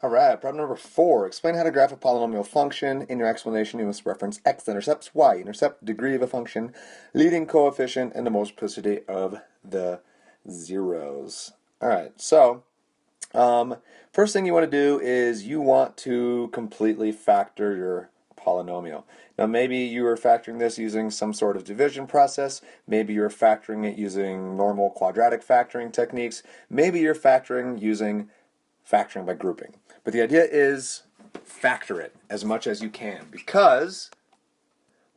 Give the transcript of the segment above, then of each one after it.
Alright, problem number 4. Explain how to graph a polynomial function. In your explanation, you must reference x-intercepts, y-intercept, degree of a function, leading coefficient, and the multiplicity of the zeros. Alright, so first thing you want to do is you want to completely factor your polynomial. Now maybe you are factoring this using some sort of division process, maybe you're factoring it using normal quadratic factoring techniques, maybe you're factoring using factoring by grouping. But the idea is factor it as much as you can, because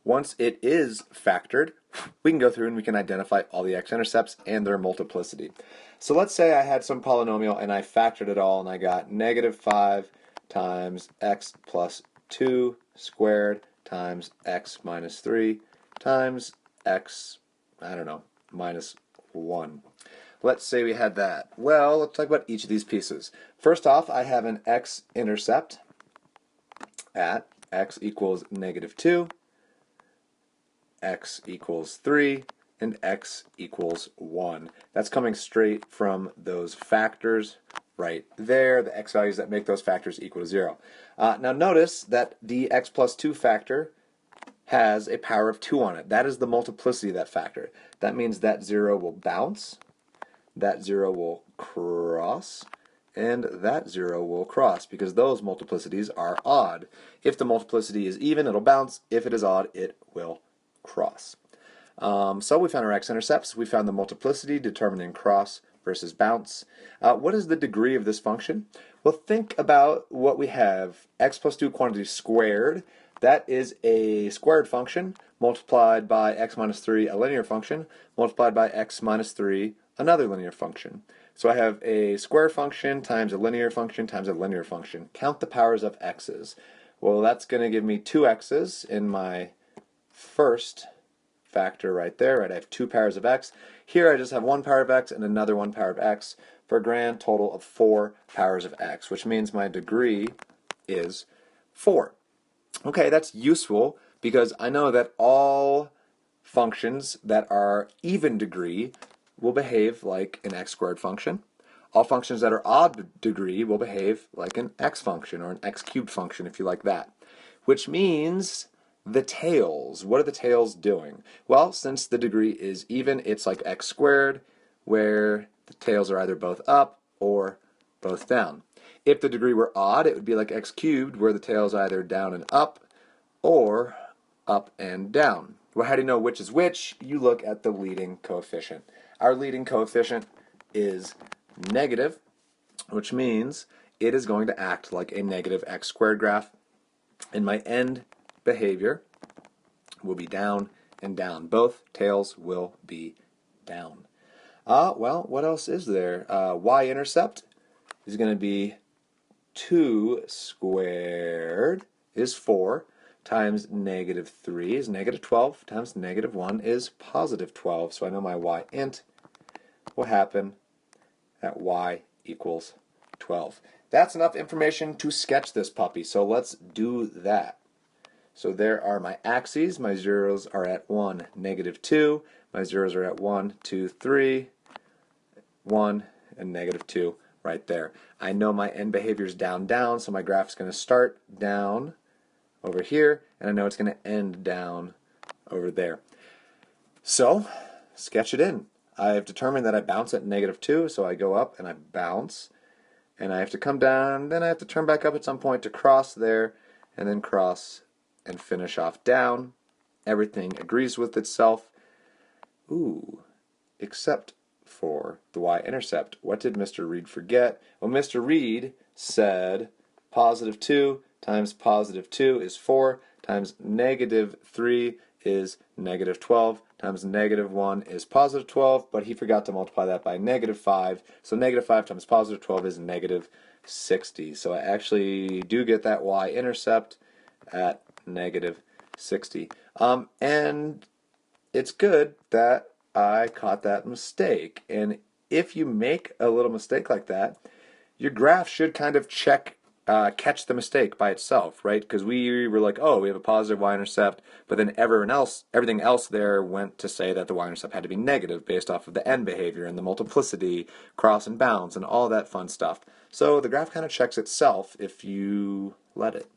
once it is factored, we can go through and we can identify all the x-intercepts and their multiplicity. So let's say I had some polynomial and I factored it all and I got negative 5 times x plus 2 squared times x minus 3 times x, I don't know, minus 1. Let's say we had that. Well, let's talk about each of these pieces. First off, I have an x-intercept at x equals negative 2, x equals 3, and x equals 1. That's coming straight from those factors right there, the x values that make those factors equal to 0. Now notice that the x plus 2 factor has a power of 2 on it. That is the multiplicity of that factor. That means that 0 will bounce, that 0 will cross, and that 0 will cross, because those multiplicities are odd. If the multiplicity is even, it'll bounce. If it is odd, it will cross. So we found our x-intercepts. We found the multiplicity determining cross versus bounce. What is the degree of this function? Well, think about what we have. X plus 2 quantity squared. That is a squared function multiplied by x minus 3, a linear function, multiplied by x minus 3, another linear function. So I have a square function times a linear function times a linear function. Count the powers of x's. Well, that's going to give me 2 x's in my first factor right there. Right? I have 2 powers of x. Here I just have 1 power of x and another 1 power of x for a grand total of 4 powers of x, which means my degree is 4. Okay, that's useful because I know that all functions that are even degree will behave like an x squared function. All functions that are odd degree will behave like an x function or an x cubed function, if you like that. Which means the tails. What are the tails doing? Well, since the degree is even, it's like x squared, where the tails are either both up or both down. If the degree were odd, it would be like x cubed, where the tails are either down and up or up and down. Well, how do you know which is which? You look at the leading coefficient. Our leading coefficient is negative, which means it is going to act like a negative x squared graph, and my end behavior will be down and down. Both tails will be down. Well, what else is there? Y-intercept is going to be 2 squared is 4 times negative 3 is negative 12 times negative 1 is positive 12. So I know my y-int will happen at y equals 12. That's enough information to sketch this puppy, so let's do that. So there are my axes. My zeros are at 1, negative 2. My zeros are at 1, 2, 3, 1, and negative 2 right there. I know my end behavior is down, down, so my graph is going to start down over here, and I know it's going to end down over there. So, sketch it in. I've determined that I bounce at negative 2, so I go up and I bounce, and I have to come down, then I have to turn back up at some point to cross there, and then cross and finish off down. Everything agrees with itself. Ooh, except for the y-intercept. What did Mr. Reed forget? Well, Mr. Reed said positive 2 times positive 2 is 4, times negative 3 is negative 12, times negative 1 is positive 12, but he forgot to multiply that by negative 5, so negative 5 times positive 12 is negative 60. So I actually do get that y-intercept at negative 60. And it's good that I caught that mistake. And if you make a little mistake like that, your graph should kind of check catch the mistake by itself, right? Because we were like, oh, we have a positive y-intercept, but then everything else there went to say that the y-intercept had to be negative based off of the end behavior and the multiplicity, cross and bounds, and all that fun stuff. So the graph kind of checks itself if you let it.